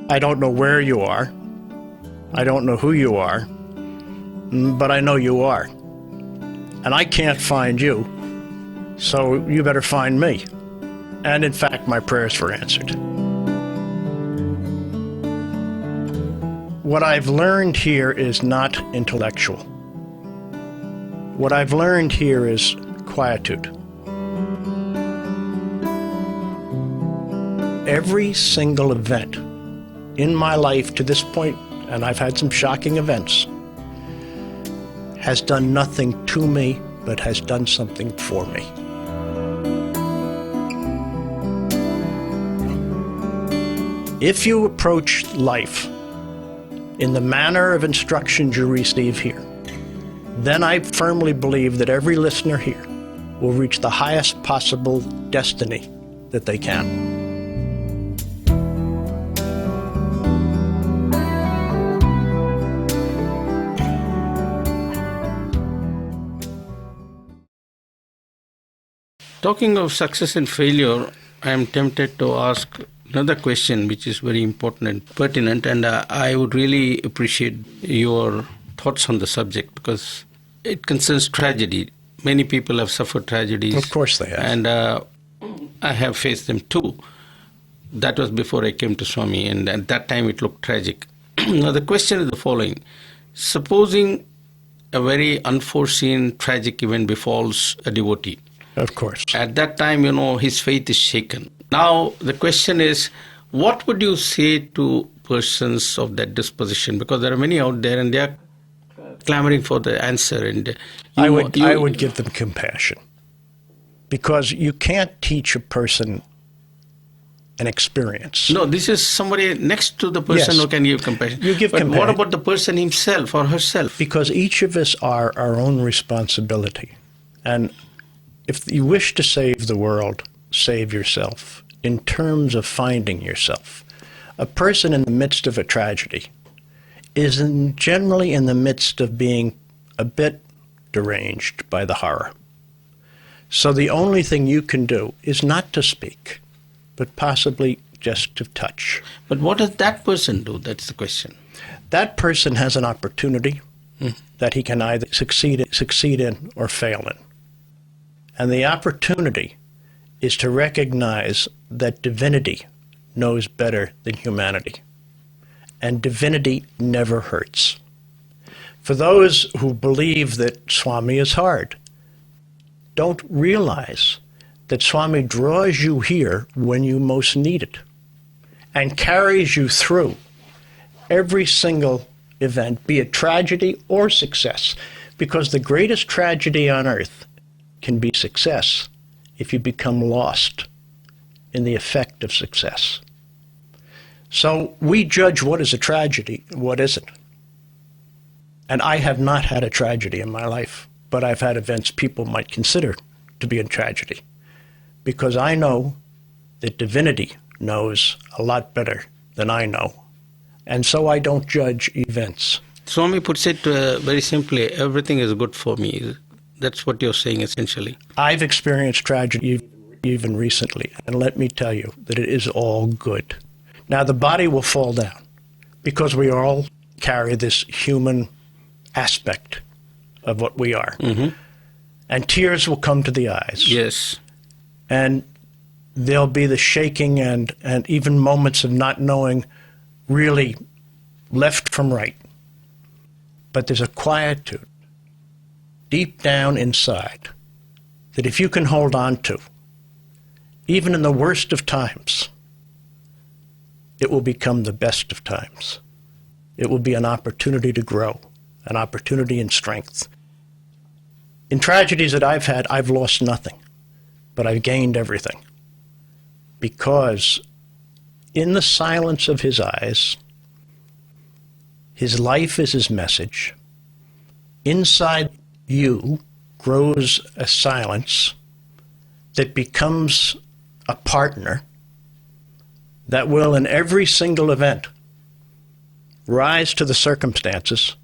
I don't know where you are. I don't know who you are, but I know you are. And I can't find you, so you better find me. And in fact, my prayers were answered. What I've learned here is not intellectual. What I've learned here is quietude. Every single event in my life to this point, and I've had some shocking events, has done nothing to me, but has done something for me. If you approach life in the manner of instructions you receive here, then I firmly believe that every listener here will reach the highest possible destiny that they can. Talking of success and failure, I am tempted to ask another question which is very important and pertinent, and I would really appreciate your thoughts on the subject because it concerns tragedy. Many people have suffered tragedies. Of course they have. And I have faced them too. That was before I came to Swami, and at that time it looked tragic. Now the question is the following. Supposing a very unforeseen tragic event befalls a devotee. Of course. At that time, his faith is shaken. Now, the question is, what would you say to persons of that disposition? Because there are many out there and they are clamoring for the answer. And I would give them compassion. Because you can't teach a person an experience. No, this is somebody next to the person who can give compassion. You give compassion. What about the person himself or herself? Because each of us are our own responsibility. And if you wish to save the world, save yourself in terms of finding yourself. A person in the midst of a tragedy is generally in the midst of being a bit deranged by the horror. So the only thing you can do is not to speak, but possibly just to touch. But what does that person do? That's the question. That person has an opportunity that he can either succeed in or fail in. And the opportunity is to recognize that divinity knows better than humanity. And divinity never hurts. For those who believe that Swami is hard, don't realize that Swami draws you here when you most need it and carries you through every single event, be it tragedy or success. Because the greatest tragedy on earth can be success if you become lost in the effect of success. So we judge what is a tragedy and what isn't. And I have not had a tragedy in my life, but I've had events people might consider to be a tragedy, because I know that divinity knows a lot better than I know. And so I don't judge events. Swami puts it very simply, everything is good for me. That's what you're saying essentially. I've experienced tragedy even recently, and let me tell you that it is all good. Now the body will fall down because we all carry this human aspect of what we are. Mm-hmm. And tears will come to the eyes. Yes. And there'll be the shaking and even moments of not knowing really left from right. But there's a quietude deep down inside that if you can hold on to, even in the worst of times, it will become the best of times. It will be an opportunity to grow, an opportunity in strength. In tragedies that I've had, I've lost nothing, but I've gained everything. Because in the silence of his eyes, his life is his message. Inside you grows a silence that becomes a partner that will, in every single event, rise to the circumstances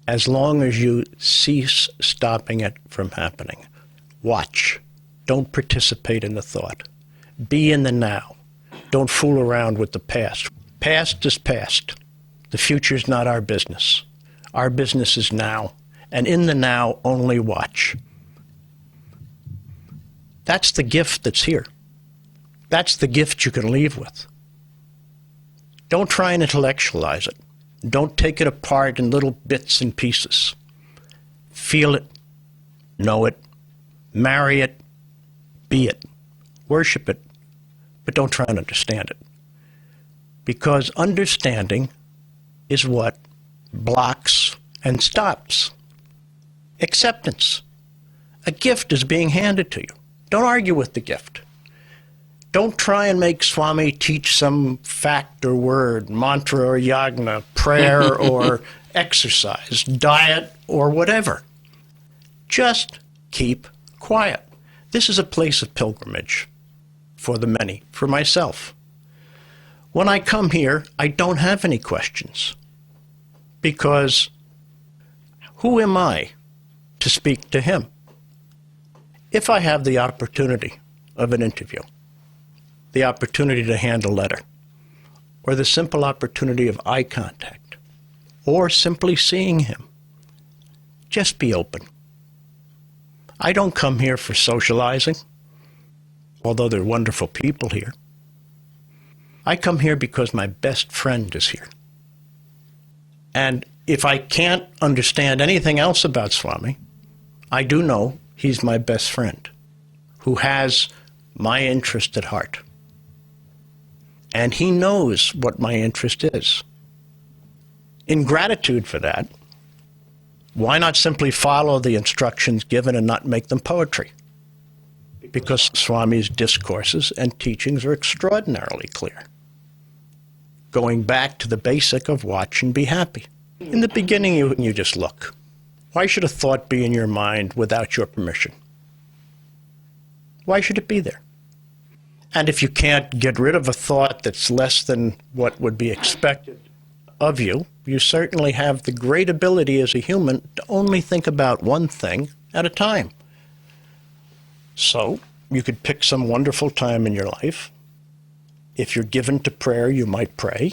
as long as you cease stopping it from happening. Watch. Don't participate in the thought. Be in the now. Don't fool around with the past. Past is past. The future is not our business. Our business is now, and in the now, only watch. That's the gift that's here. That's the gift you can leave with. Don't try and intellectualize it. Don't take it apart in little bits and pieces. Feel it, know it, marry it, be it, worship it, but don't try and understand it. Because understanding is what blocks and stops. Acceptance. A gift is being handed to you. Don't argue with the gift. Don't try and make Swami teach some fact or word, mantra or yagna, prayer or exercise, diet or whatever. Just keep quiet. This is a place of pilgrimage for the many, for myself. When I come here, I don't have any questions because who am I to speak to him? If I have the opportunity of an interview, the opportunity to hand a letter, or the simple opportunity of eye contact, or simply seeing him, just be open. I don't come here for socializing, although there are wonderful people here. I come here because my best friend is here. And if I can't understand anything else about Swami, I do know he's my best friend who has my interest at heart. And he knows what my interest is. In gratitude for that, why not simply follow the instructions given and not make them poetry? Because Swami's discourses and teachings are extraordinarily clear. Going back to the basic of watch and be happy. In the beginning, you just look. Why should a thought be in your mind without your permission? Why should it be there? And if you can't get rid of a thought that's less than what would be expected of you, you certainly have the great ability as a human to only think about one thing at a time. So you could pick some wonderful time in your life. If you're given to prayer, you might pray.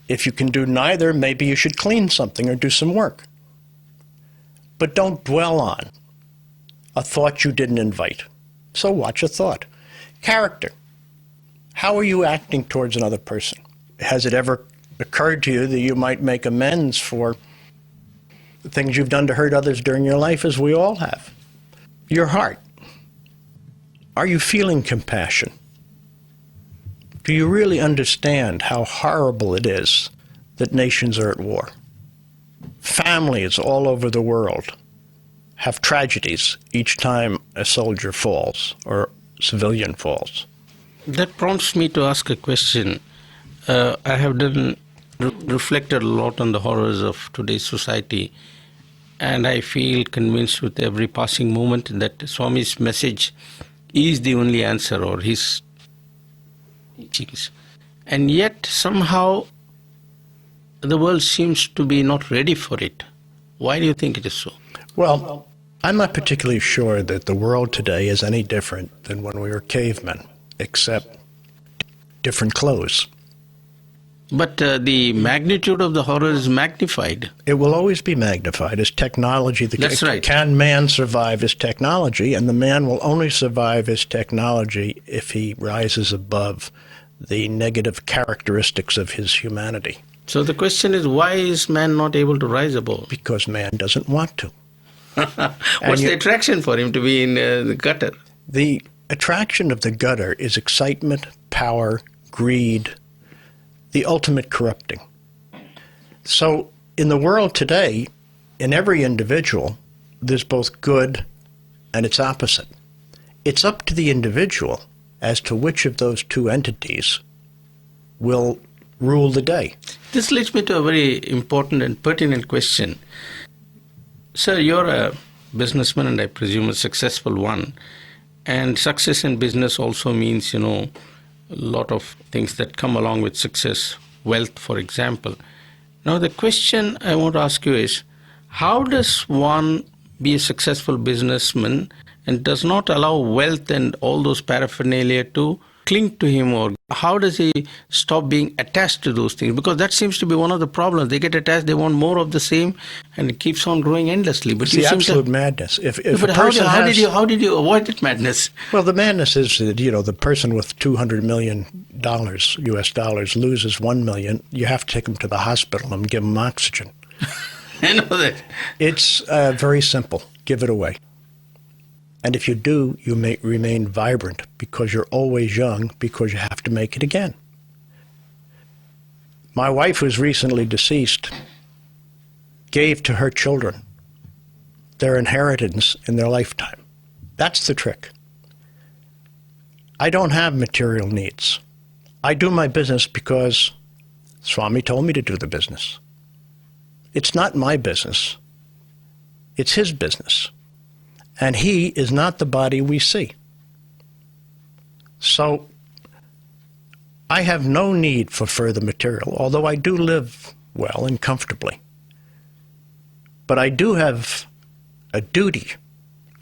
If you can do neither, maybe you should clean something or do some work. But don't dwell on a thought you didn't invite. So watch a thought. Character. How are you acting towards another person? Has it ever occurred to you that you might make amends for the things you've done to hurt others during your life, as we all have? Your heart. Are you feeling compassion? Do you really understand how horrible it is that nations are at war? Families all over the world have tragedies each time a soldier falls or civilian falls. That prompts me to ask a question. I have reflected a lot on the horrors of today's society, and I feel convinced with every passing moment that Swami's message is the only answer, or his teachings. And yet somehow the world seems to be not ready for it. Why do you think it is so? Well, I'm not particularly sure that the world today is any different than when we were cavemen, except different clothes. But the magnitude of the horror is magnified. It will always be magnified as technology. That's right. Can man survive his technology? And the man will only survive his technology if he rises above the negative characteristics of his humanity. So the question is, why is man not able to rise above? Because man doesn't want to. What's the attraction for him to be in the gutter? The attraction of the gutter is excitement, power, greed, the ultimate corrupting. So in the world today, in every individual, there's both good and its opposite. It's up to the individual as to which of those two entities will rule the day. This leads me to a very important and pertinent question. Sir, you're a businessman, and I presume a successful one. And success in business also means, a lot of things that come along with success, wealth, for example. Now, the question I want to ask you is, how does one be a successful businessman and does not allow wealth and all those paraphernalia to cling to him or how does he stop being attached to those things? Because that seems to be one of the problems. They get attached, they want more of the same, and it keeps on growing endlessly. But it's the absolute madness. If but a person how did you avoid that madness? Well, the madness is that, the person with $200 million US dollars loses $1 million. You have to take him to the hospital and give him oxygen. I know that. It's very simple. Give it away. And if you do, you may remain vibrant because you're always young, because you have to make it again. My wife, who's recently deceased, gave to her children their inheritance in their lifetime. That's the trick. I don't have material needs. I do my business because Swami told me to do the business. It's not my business. It's his business. And he is not the body we see. So I have no need for further material, although I do live well and comfortably. But I do have a duty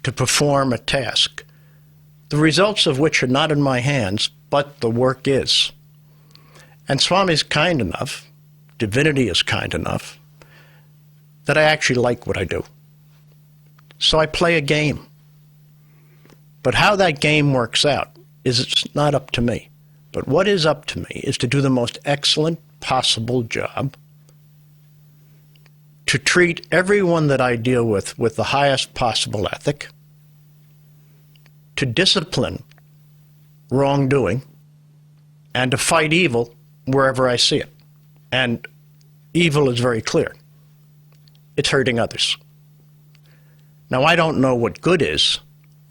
to perform a task, the results of which are not in my hands, but the work is. And Swami is kind enough, divinity is kind enough, that I actually like what I do. So I play a game. But how that game works out it's not up to me. But what is up to me is to do the most excellent possible job, to treat everyone that I deal with the highest possible ethic, to discipline wrongdoing, and to fight evil wherever I see it. And evil is very clear. It's hurting others. Now, I don't know what good is,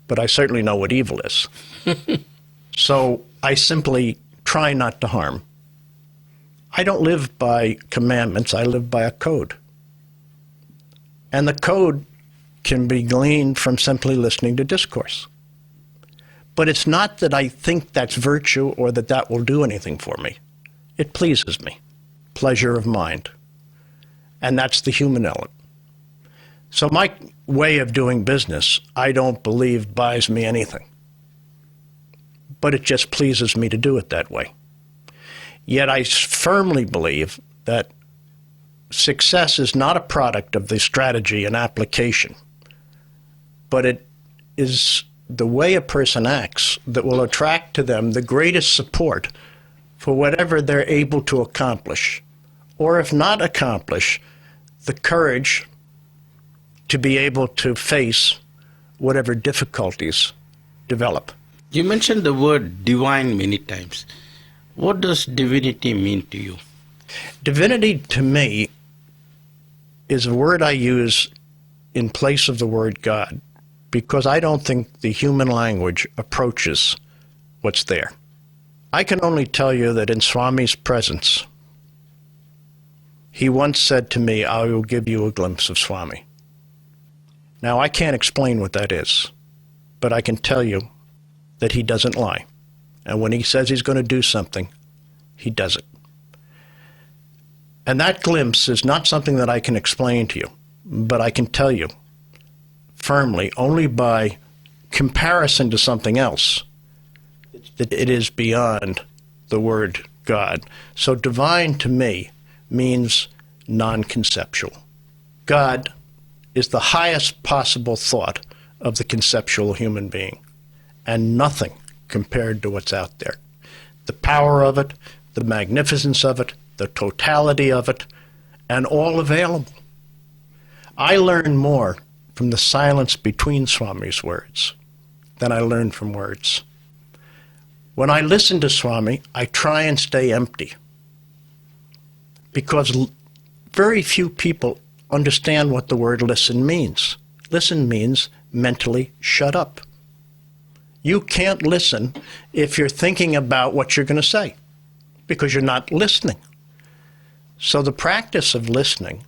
but I certainly know what evil is. So I simply try not to harm. I don't live by commandments, I live by a code. And the code can be gleaned from simply listening to discourse. But it's not that I think that's virtue or that will do anything for me. It pleases me. Pleasure of mind. And that's the human element. So my way of doing business, I don't believe buys me anything. But it just pleases me to do it that way. Yet I firmly believe that success is not a product of the strategy and application, but it is the way a person acts that will attract to them the greatest support for whatever they're able to accomplish, or if not accomplish, the courage to be able to face whatever difficulties develop. You mentioned the word divine many times. What does divinity mean to you? Divinity to me is a word I use in place of the word God, because I don't think the human language approaches what's there. I can only tell you that in Swami's presence, he once said to me, I will give you a glimpse of Swami. Now, I can't explain what that is, but I can tell you that he doesn't lie. And when he says he's going to do something, he does it. And that glimpse is not something that I can explain to you, but I can tell you firmly, only by comparison to something else, that it is beyond the word God. So divine to me means non-conceptual. God is the highest possible thought of the conceptual human being, and nothing compared to what's out there. The power of it, the magnificence of it, the totality of it, and all available. I learn more from the silence between Swami's words than I learn from words. When I listen to Swami, I try and stay empty, because very few people understand what the word listen means. Listen means mentally shut up. You can't listen if you're thinking about what you're going to say, because you're not listening. So the practice of listening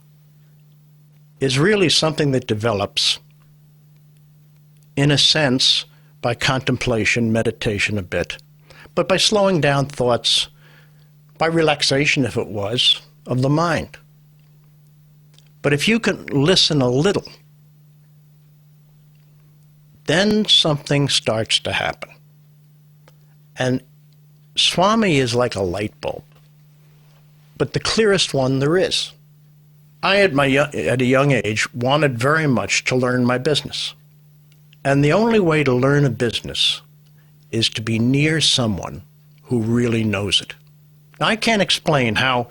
is really something that develops, in a sense, by contemplation, meditation a bit, but by slowing down thoughts, by relaxation, if it was, of the mind. But if you can listen a little, then something starts to happen. And Swami is like a light bulb, but the clearest one there is. I, at a young age, wanted very much to learn my business. And the only way to learn a business is to be near someone who really knows it. Now, I can't explain how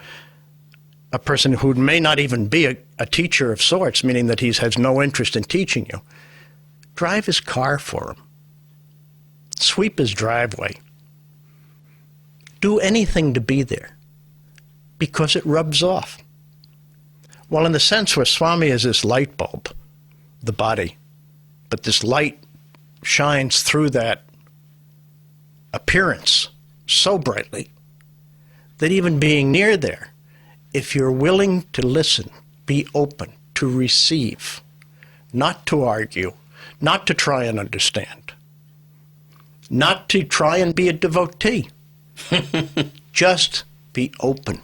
a person who may not even be a teacher of sorts, meaning that he has no interest in teaching you, drive his car for him, sweep his driveway, do anything to be there, because it rubs off. Well, in the sense where Swami is this light bulb, the body, but this light shines through that appearance so brightly that even being near there, if you're willing to listen, be open to receive, not to argue, not to try and understand, not to try and be a devotee, just be open,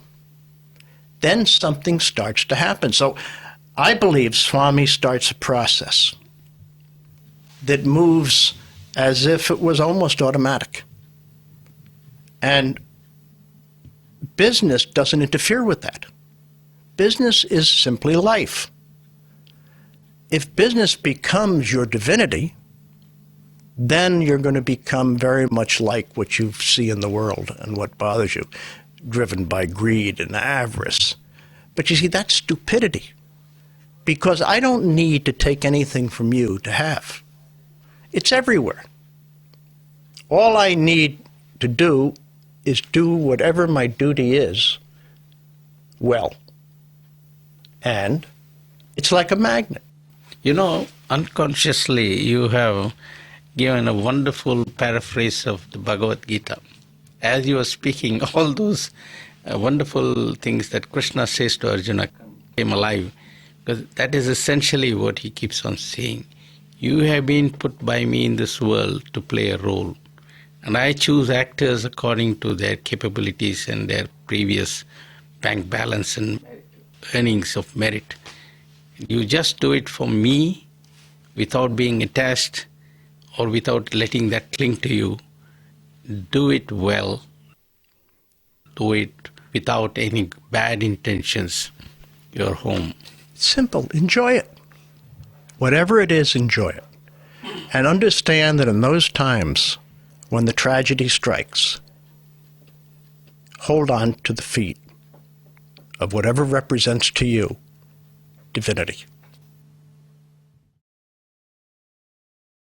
then something starts to happen. So I believe Swami starts a process that moves as if it was almost automatic. And business doesn't interfere with that. Business is simply life. If business becomes your divinity, then you're going to become very much like what you see in the world and what bothers you, driven by greed and avarice. But you see, that's stupidity, because I don't need to take anything from you to have. It's everywhere. All I need to do is do whatever my duty is well. And it's like a magnet. You know, unconsciously you have given a wonderful paraphrase of the Bhagavad Gita. As you were speaking, all those wonderful things that Krishna says to Arjuna came alive, because that is essentially what he keeps on saying. You have been put by me in this world to play a role, and I choose actors according to their capabilities and their previous bank balance and earnings of merit. You just do it for me without being attached or without letting that cling to you. Do it well. Do it without any bad intentions. You're home. Simple. Enjoy it. Whatever it is, enjoy it. And understand that in those times when the tragedy strikes, hold on to the feet of whatever represents to you divinity.